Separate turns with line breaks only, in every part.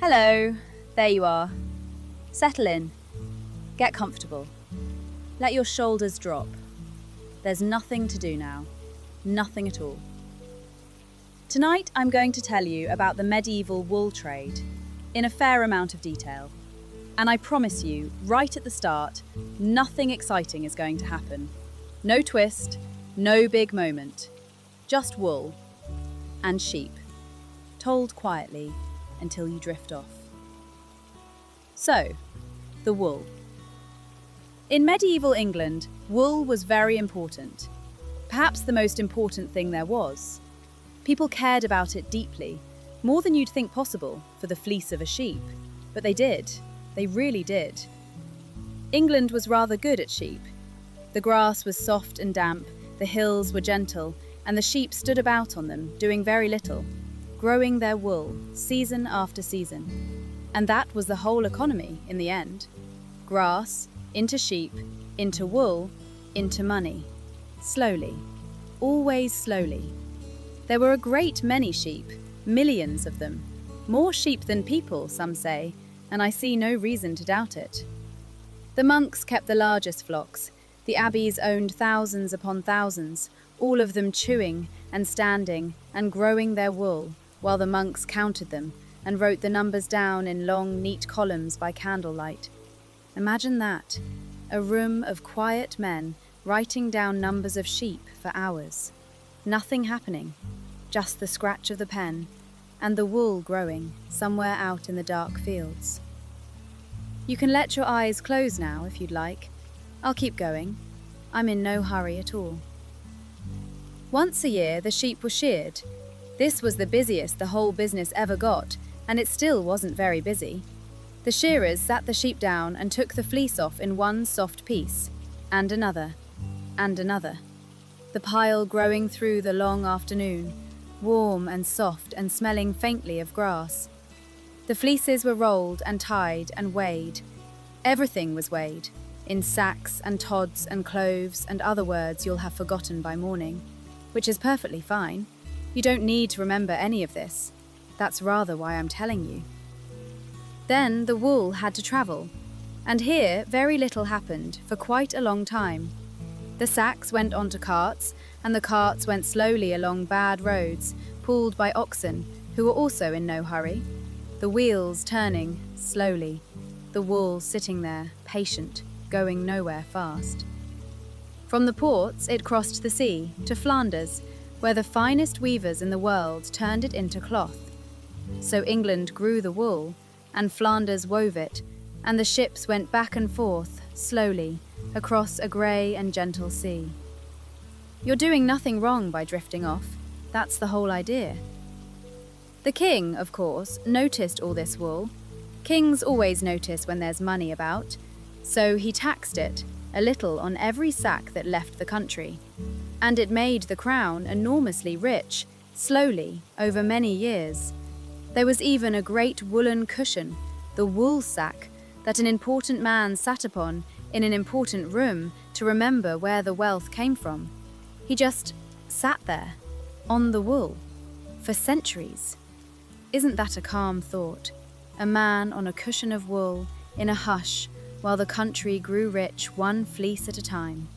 Hello, there you are. Settle in, get comfortable, let your shoulders drop. There's nothing to do now, nothing at all. Tonight I'm going to tell you about the medieval wool trade in a fair amount of detail. And I promise you, right at the start, nothing exciting is going to happen. No twist, no big moment, just wool and sheep, told quietly until you drift off. So, the wool. In medieval England, wool was very important, perhaps the most important thing there was. People cared about it deeply, more than you'd think possible for the fleece of a sheep, but they did. They really did. England was rather good at sheep. The grass was soft and damp, the hills were gentle, and the sheep stood about on them, doing very little, growing their wool season after season. And that was the whole economy in the end. Grass, into sheep, into wool, into money. Slowly, always slowly. There were a great many sheep, millions of them. More sheep than people, some say, and I see no reason to doubt it. The monks kept the largest flocks. The abbeys owned thousands upon thousands, all of them chewing and standing and growing their wool, while the monks counted them and wrote the numbers down in long, neat columns by candlelight. Imagine that, a room of quiet men writing down numbers of sheep for hours. Nothing happening, just the scratch of the pen, and the wool growing somewhere out in the dark fields. You can let your eyes close now if you'd like. I'll keep going. I'm in no hurry at all. Once a year, the sheep were sheared. This was the busiest the whole business ever got, and it still wasn't very busy. The shearers sat the sheep down and took the fleece off in one soft piece, and another, and another. The pile growing through the long afternoon, warm and soft and smelling faintly of grass. The fleeces were rolled and tied and weighed. Everything was weighed, in sacks and tods and cloves and other words you'll have forgotten by morning, which is perfectly fine. You don't need to remember any of this. That's rather why I'm telling you. Then the wool had to travel, and here very little happened for quite a long time. The sacks went onto carts, and the carts went slowly along bad roads, pulled by oxen, who were also in no hurry. The wheels turning slowly, the wool sitting there, patient, going nowhere fast. From the ports it crossed the sea to Flanders, where the finest weavers in the world turned it into cloth. So England grew the wool, and Flanders wove it, and the ships went back and forth, slowly, across a grey and gentle sea. You're doing nothing wrong by drifting off. That's the whole idea. The king, of course, noticed all this wool. Kings always notice when there's money about, so he taxed it, a little on every sack that left the country. And it made the crown enormously rich, slowly, over many years. There was even a great woolen cushion, the wool sack, that an important man sat upon in an important room to remember where the wealth came from. He just sat there, on the wool, for centuries. Isn't that a calm thought? A man on a cushion of wool, in a hush, while the country grew rich one fleece at a time.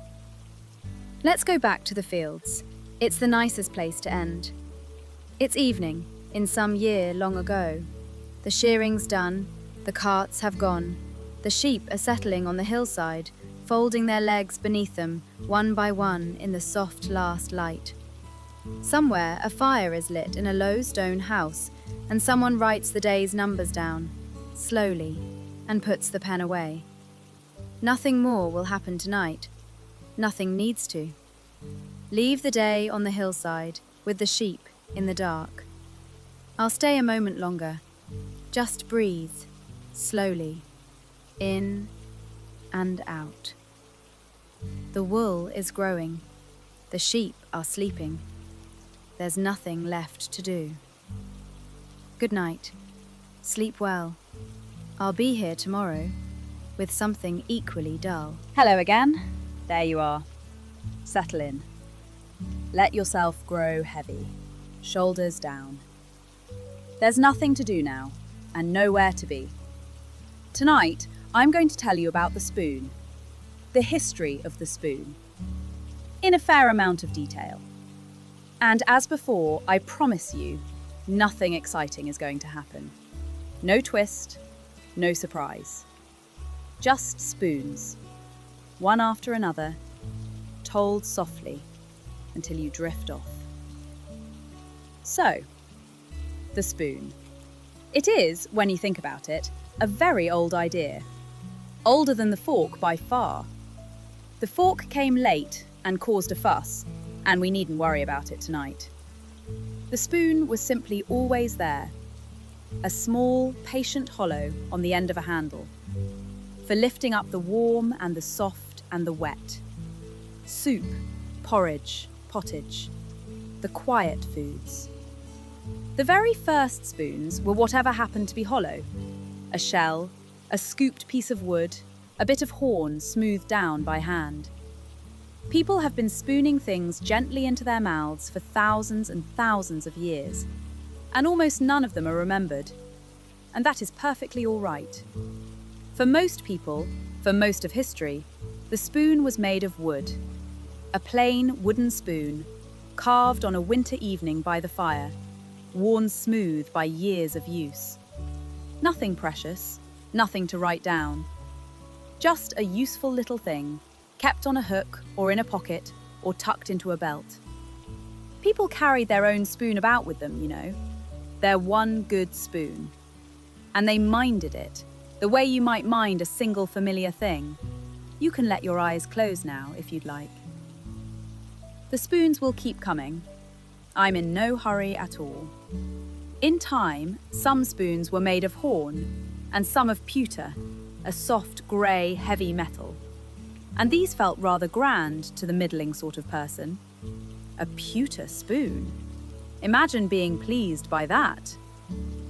Let's go back to the fields. It's the nicest place to end. It's evening, in some year long ago. The shearing's done, the carts have gone. The sheep are settling on the hillside, folding their legs beneath them, one by one, in the soft last light. Somewhere a fire is lit in a low stone house, and someone writes the day's numbers down, slowly, and puts the pen away. Nothing more will happen tonight. Nothing needs to. Leave the day on the hillside, with the sheep in the dark. I'll stay a moment longer. Just breathe, slowly, in and out. The wool is growing. The sheep are sleeping. There's nothing left to do. Good night. Sleep well. I'll be here tomorrow with something equally dull.
Hello again. There you are. Settle in. Let yourself grow heavy. Shoulders down. There's nothing to do now.
and nowhere to be. Tonight, I'm going to tell you about the spoon, the history of the spoon, in a fair amount of detail. And as before, I promise you, nothing exciting is going to happen. No twist, no surprise. Just spoons, one after another, told softly until you drift off. So, the spoon. It is, when you think about it, a very old idea. Older than the fork by far. The fork came late and caused a fuss, and we needn't worry about it tonight. The spoon was simply always there, a small, patient hollow on the end of a handle, for lifting up the warm and the soft and the wet. Soup, porridge, pottage, the quiet foods. The very first spoons were whatever happened to be hollow. A shell, a scooped piece of wood, a bit of horn smoothed down by hand. People have been spooning things gently into their mouths for thousands and thousands of years, and almost none of them are remembered. And that is perfectly all right. For most people, for most of history, the spoon was made of wood. A plain wooden spoon, carved on a winter evening by the fire, worn smooth by years of use. Nothing precious, nothing to write down. Just a useful little thing, kept on a hook or in a pocket or tucked into a belt. People carried their own spoon about with them, you know. Their one good spoon. And they minded it, the way you might mind a single familiar thing. You can let your eyes close now, if you'd like. The spoons will keep coming. I'm in no hurry at all. In time, some spoons were made of horn, and some of pewter, a soft, grey, heavy metal. And these felt rather grand to the middling sort of person. A pewter spoon. Imagine being pleased by that.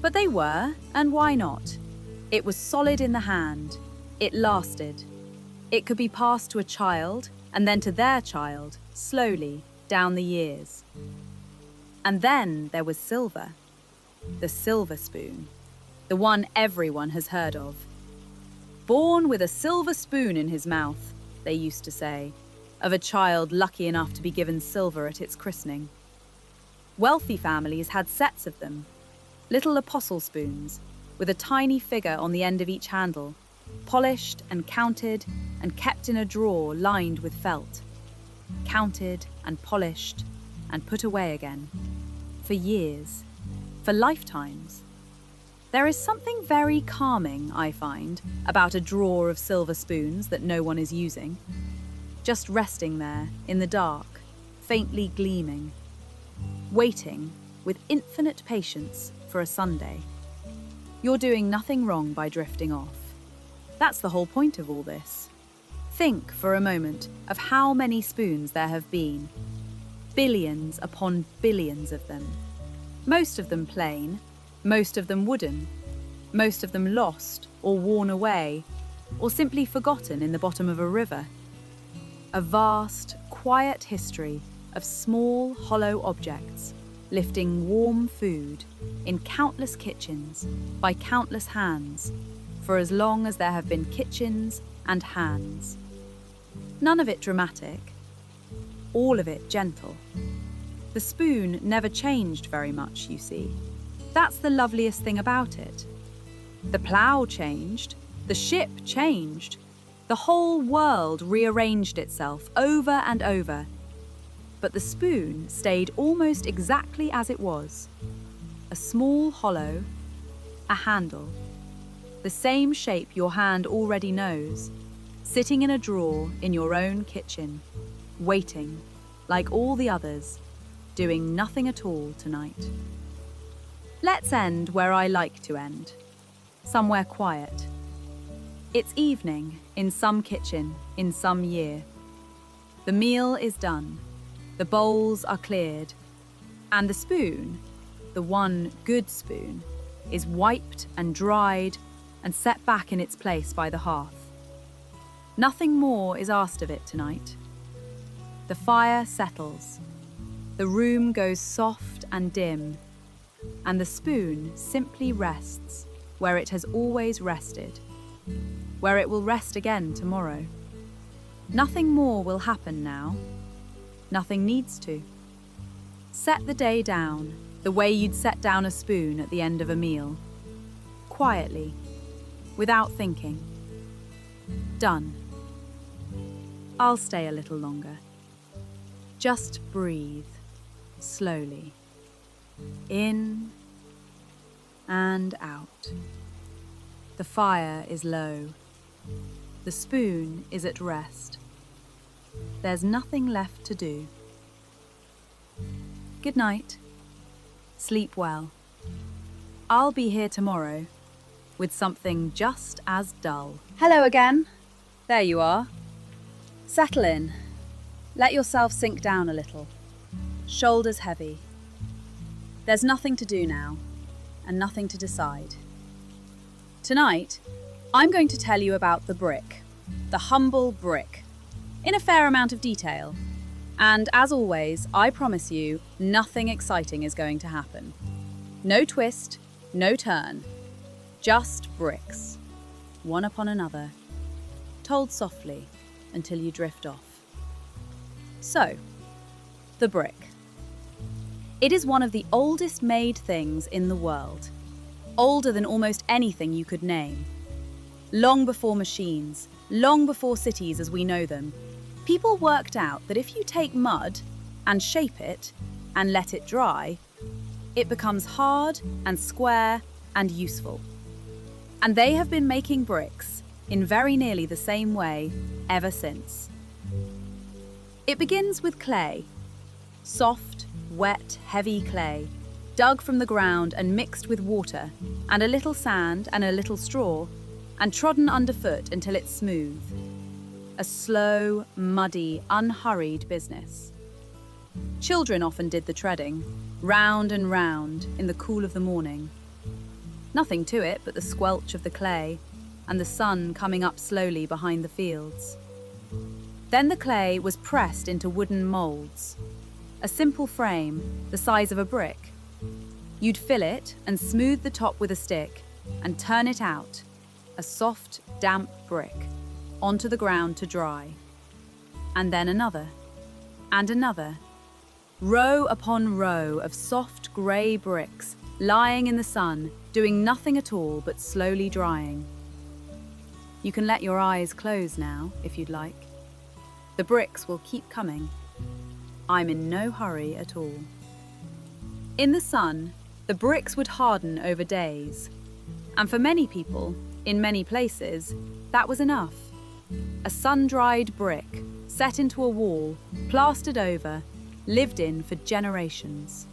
But they were, and why not? It was solid in the hand. It lasted. It could be passed to a child, and then to their child, slowly, down the years. And then there was silver. The silver spoon. The one everyone has heard of. Born with a silver spoon in his mouth, they used to say, of a child lucky enough to be given silver at its christening. Wealthy families had sets of them, little apostle spoons, with a tiny figure on the end of each handle, polished and counted and kept in a drawer lined with felt. Counted and polished and put away again. For years. For lifetimes. There is something very calming, I find, about a drawer of silver spoons that no one is using. Just resting there, in the dark, faintly gleaming. Waiting, with infinite patience, for a Sunday. You're doing nothing wrong by drifting off. That's the whole point of all this. Think, for a moment, of how many spoons there have been. Billions upon billions of them. Most of them plain, most of them wooden, most of them lost or worn away, or simply forgotten in the bottom of a river. A vast, quiet history of small, hollow objects lifting warm food in countless kitchens by countless hands for as long as there have been kitchens and hands. None of it dramatic, all of it gentle. The spoon never changed very much, you see. That's the loveliest thing about it. The plough changed, the ship changed, the whole world rearranged itself over and over. But the spoon stayed almost exactly as it was. A small hollow, a handle. The same shape your hand already knows, sitting in a drawer in your own kitchen, waiting, like all the others, doing nothing at all tonight. Let's end where I like to end, somewhere quiet. It's evening in some kitchen in some year. The meal is done, the bowls are cleared, and the spoon, the one good spoon, is wiped and dried and set back in its place by the hearth. Nothing more is asked of it tonight. The fire settles. The room goes soft and dim, and the spoon simply rests
where it has always rested, where it will rest again tomorrow. Nothing more will happen now. Nothing needs to. Set the day down the way you'd set down a spoon at the end of a meal. Quietly, without thinking. Done. I'll stay a little longer. Just breathe, slowly. In and out. The fire is low. The spoon is at rest. There's nothing left to do. Good night. Sleep well. I'll be here tomorrow with something just as dull.
Hello again. There you are. Settle in. Let yourself sink down a little. Shoulders heavy. There's nothing to do now, and nothing to decide. Tonight, I'm going to tell you about the brick, the humble brick, in a fair amount of detail. And as always, I promise you, nothing exciting is going to happen. No twist, no turn. Just bricks, one upon another, told softly until you drift off. So, the brick. It is one of the oldest made things in the world, older than almost anything you could name. Long before machines, long before cities as we know them, people worked out that if you take mud and shape it and let it dry, it becomes hard and square and useful. And they have been making bricks in very nearly the same way ever since. It begins with clay, soft, wet, heavy clay, dug from the ground and mixed with water and a little sand and a little straw and trodden underfoot until it's smooth. A slow, muddy, unhurried business. Children often did the treading, round and round in the cool of the morning. Nothing to it but the squelch of the clay and the sun coming up slowly behind the fields. Then the clay was pressed into wooden moulds, a simple frame the size of a brick. You'd fill it and smooth the top with a stick and turn it out, a soft, damp brick, onto the ground to dry. And then another, and another. Row upon row of soft grey bricks lying in the sun, doing nothing at all but slowly drying. You can let your eyes close now, if you'd like. The bricks will keep coming. I'm in no hurry at all. In the sun, the bricks would harden over days. And for many people, in many places, that was enough. A sun-dried brick, set into a wall, plastered over, lived in for generations.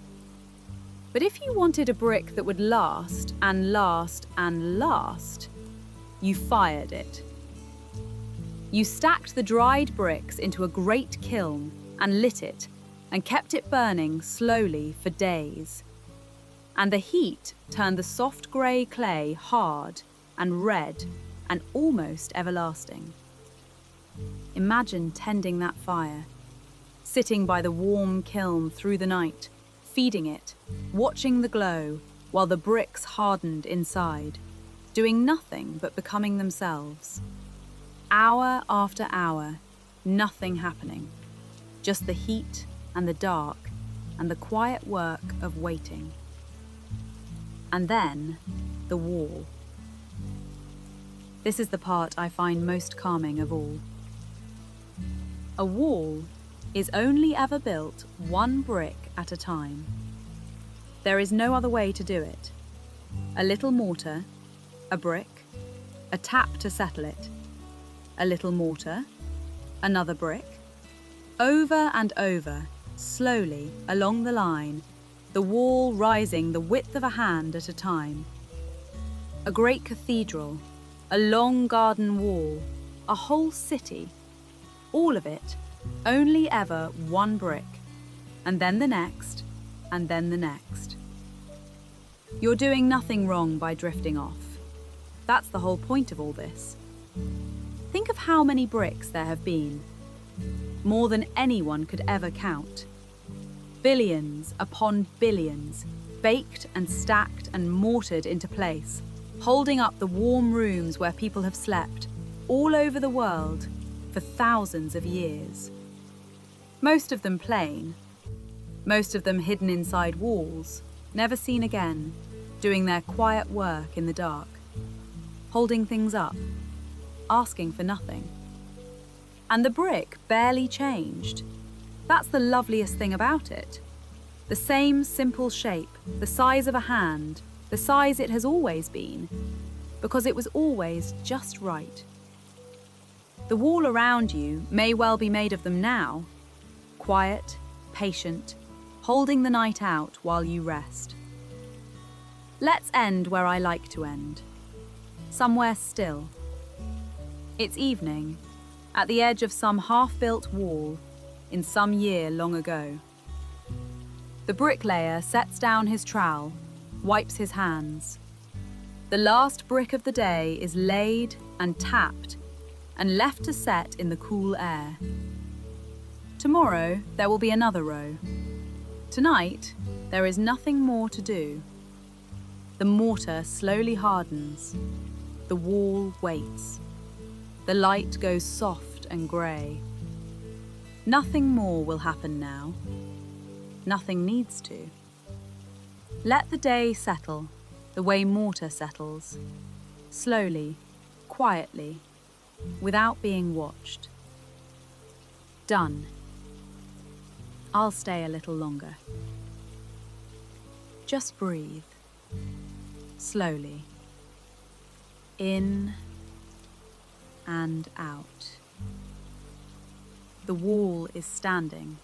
But if you wanted a brick that would last and last and last, you fired it. You stacked the dried bricks into a great kiln and lit it and kept it burning slowly for days. And the heat turned the soft grey clay hard and red and almost everlasting. Imagine tending that fire, sitting by the warm kiln through the night, feeding it, watching the glow while the bricks hardened inside, doing nothing but becoming themselves. Hour after hour, nothing happening, just the heat and the dark and the quiet work of waiting. And then, the wall. This is the part I find most calming of all. A wall is only ever built one brick at a time. There is no other way to do it. A little mortar, a brick, a tap to settle it, a little mortar, another brick. Over and over, slowly along the line, the wall rising the width of a hand at a time. A great cathedral, a long garden wall, a whole city, all of it, only ever one brick, and then the next, and then the next. You're doing nothing wrong by drifting off. That's the whole point of all this. Think of how many bricks there have been. More than anyone could ever count. Billions upon billions, baked and stacked and mortared into place,
holding up the warm rooms where people have slept all over the world for thousands of years. Most of them plain, most of them hidden inside walls, never seen again, doing their quiet work in the dark, holding things up, asking for nothing. And the brick barely changed. That's the loveliest thing about it. The same simple shape, the size of a hand, the size it has always been, because it was always just right. The wall around you may well be made of them now, quiet, patient, holding the night out while you rest. Let's end where I like to end, somewhere still. It's evening, at the edge of some half-built wall in some year long ago. The bricklayer sets down his trowel, wipes his hands. The last brick of the day is laid and tapped and left to set in the cool air. Tomorrow there will be another row. Tonight there is nothing more to do. The mortar slowly hardens. The wall waits. The light goes soft and grey. Nothing more will happen now. Nothing needs to. Let the day settle the way mortar settles, slowly, quietly, without being watched. Done. I'll stay a little longer. Just breathe, slowly, in and out. The wall is standing.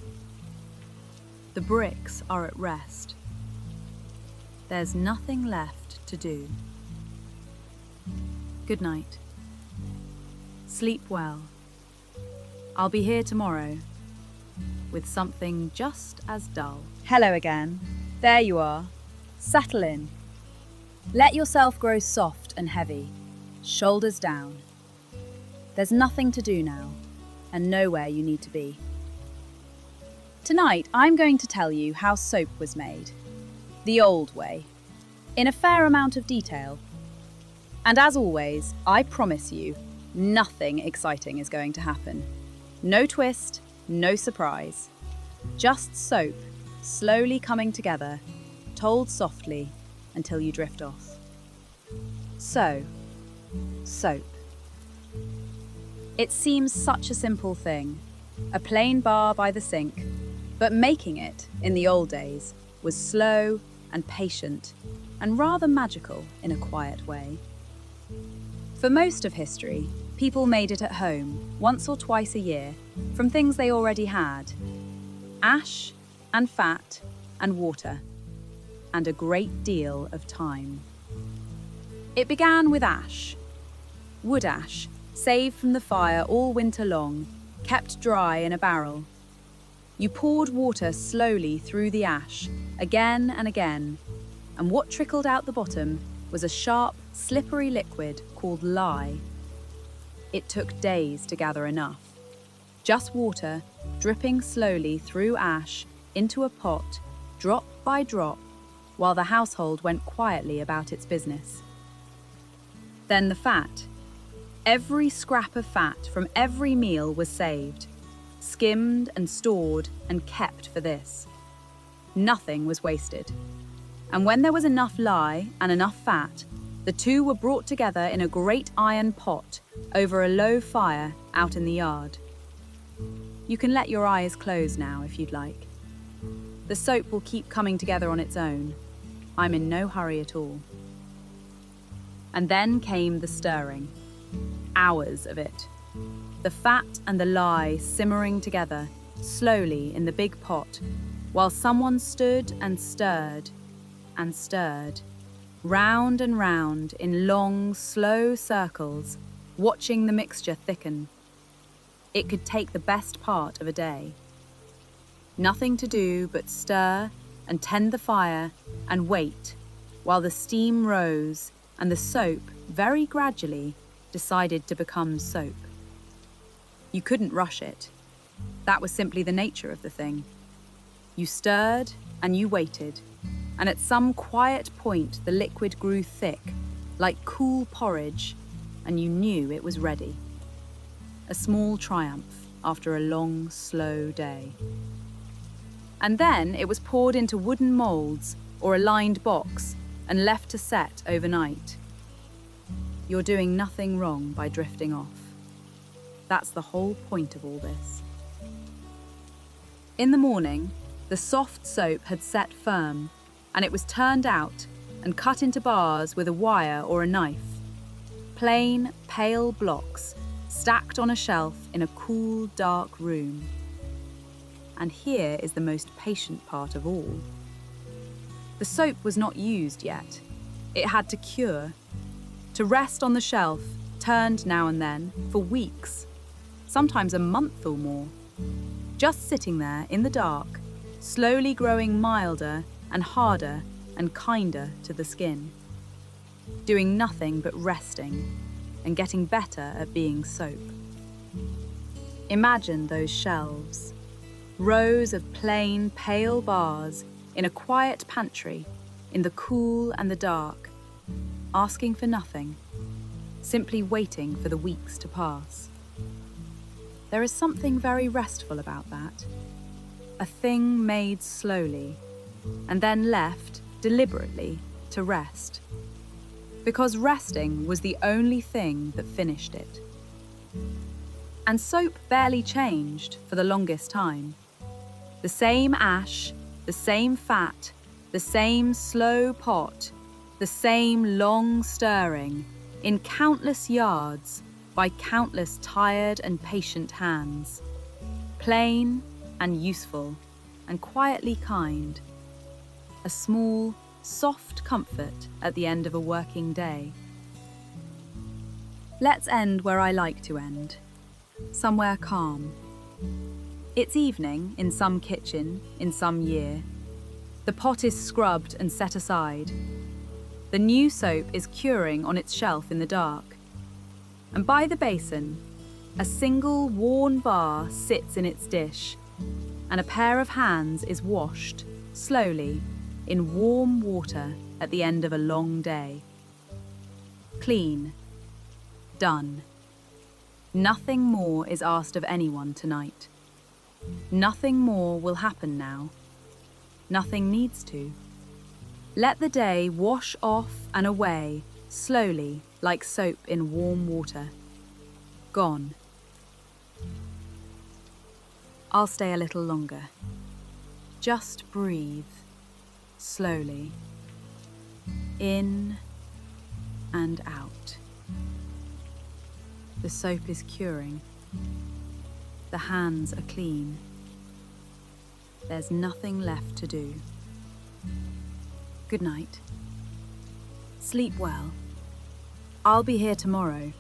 The bricks are at rest. There's nothing left to do. Good night. Sleep well. I'll be here tomorrow with something just as dull.
Hello again. There you are. Settle in. Let yourself grow soft and heavy, shoulders down. There's nothing to do now, and nowhere you need to be. Tonight, I'm going to tell you how soap was made. The old way, in a fair amount of detail. And as always, I promise you, nothing exciting is going to happen. No twist, no surprise. Just soap, slowly coming together, told softly until you drift off. So, soap. It seems such a simple thing, a plain bar by the sink, but making it, in the old days, was slow and patient and rather magical in a quiet way. For most of history, people made it at home, once or twice a year, from things they already had. Ash and fat and water, and a great deal of time. It began with ash. Wood ash, saved from the fire all winter long, kept dry in a barrel. You poured water slowly through the ash, again and again, and what trickled out the bottom was a sharp, slippery liquid called lye. It took days to gather enough. Just water, dripping slowly through ash into a pot, drop by drop, while the household went quietly about its business. Then the fat. Every scrap of fat from every meal was saved, skimmed and stored and kept for this. Nothing was wasted. And when there was enough lye and enough fat, the two were brought together in a great iron pot over a low fire out in the yard. You can let your eyes close now if you'd like. The soap will keep coming together on its own. I'm in no hurry at all. And then came the stirring. Hours of it. The fat and the lye simmering together, slowly in the big pot, while someone stood and stirred, round and round in long, slow circles, watching the mixture thicken. It could take the best part of a day. Nothing to do but stir and tend the fire and wait while the steam rose and the soap, very gradually, decided to become soap. You couldn't rush it. That was simply the nature of the thing. You stirred and you waited, and at some quiet point the liquid grew thick,
like cool porridge, and you knew it was ready. A small triumph after a long, slow day. And then it was poured into wooden moulds or a lined box and left to set overnight. You're doing nothing wrong by drifting off. That's the whole point of all this. In the morning, the soft soap had set firm, and it was turned out and cut into bars with a wire or a knife. Plain, pale blocks stacked on a shelf in a cool, dark room. And here is the most patient part of all. The soap was not used yet. It had to cure, to rest on the shelf, turned now and then, for weeks, sometimes a month or more, just sitting there in the dark, slowly growing milder and harder and kinder to the skin, doing nothing but resting and getting better at being soap. Imagine those shelves, rows of plain, pale bars in a quiet pantry, in the cool and the dark, asking for nothing, simply waiting for the weeks to pass. There is something very restful about that. A thing made slowly, and then left deliberately to rest. Because resting was the only thing that finished it. And soap barely changed for the longest time. The same ash, the same fat, the same slow pot, the same long stirring, in countless yards, by countless tired and patient hands. Plain and useful and quietly kind. A small, soft comfort at the end of a working day. Let's end where I like to end. Somewhere calm. It's evening in some kitchen in some year. The pot is scrubbed and set aside. The new soap is curing on its shelf in the dark. And by the basin, a single worn bar sits in its dish, and a pair of hands is washed, slowly, in warm water at the end of a long day. Clean. Done. Nothing more is asked of anyone tonight. Nothing more will happen now. Nothing needs to. Let the day wash off and away, slowly, like soap in warm water. Gone. I'll stay a little longer. Just breathe, slowly. In and out. The soap is curing. The hands are clean. There's nothing left to do. Good night. Sleep well. I'll be here tomorrow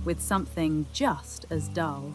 with something just as dull.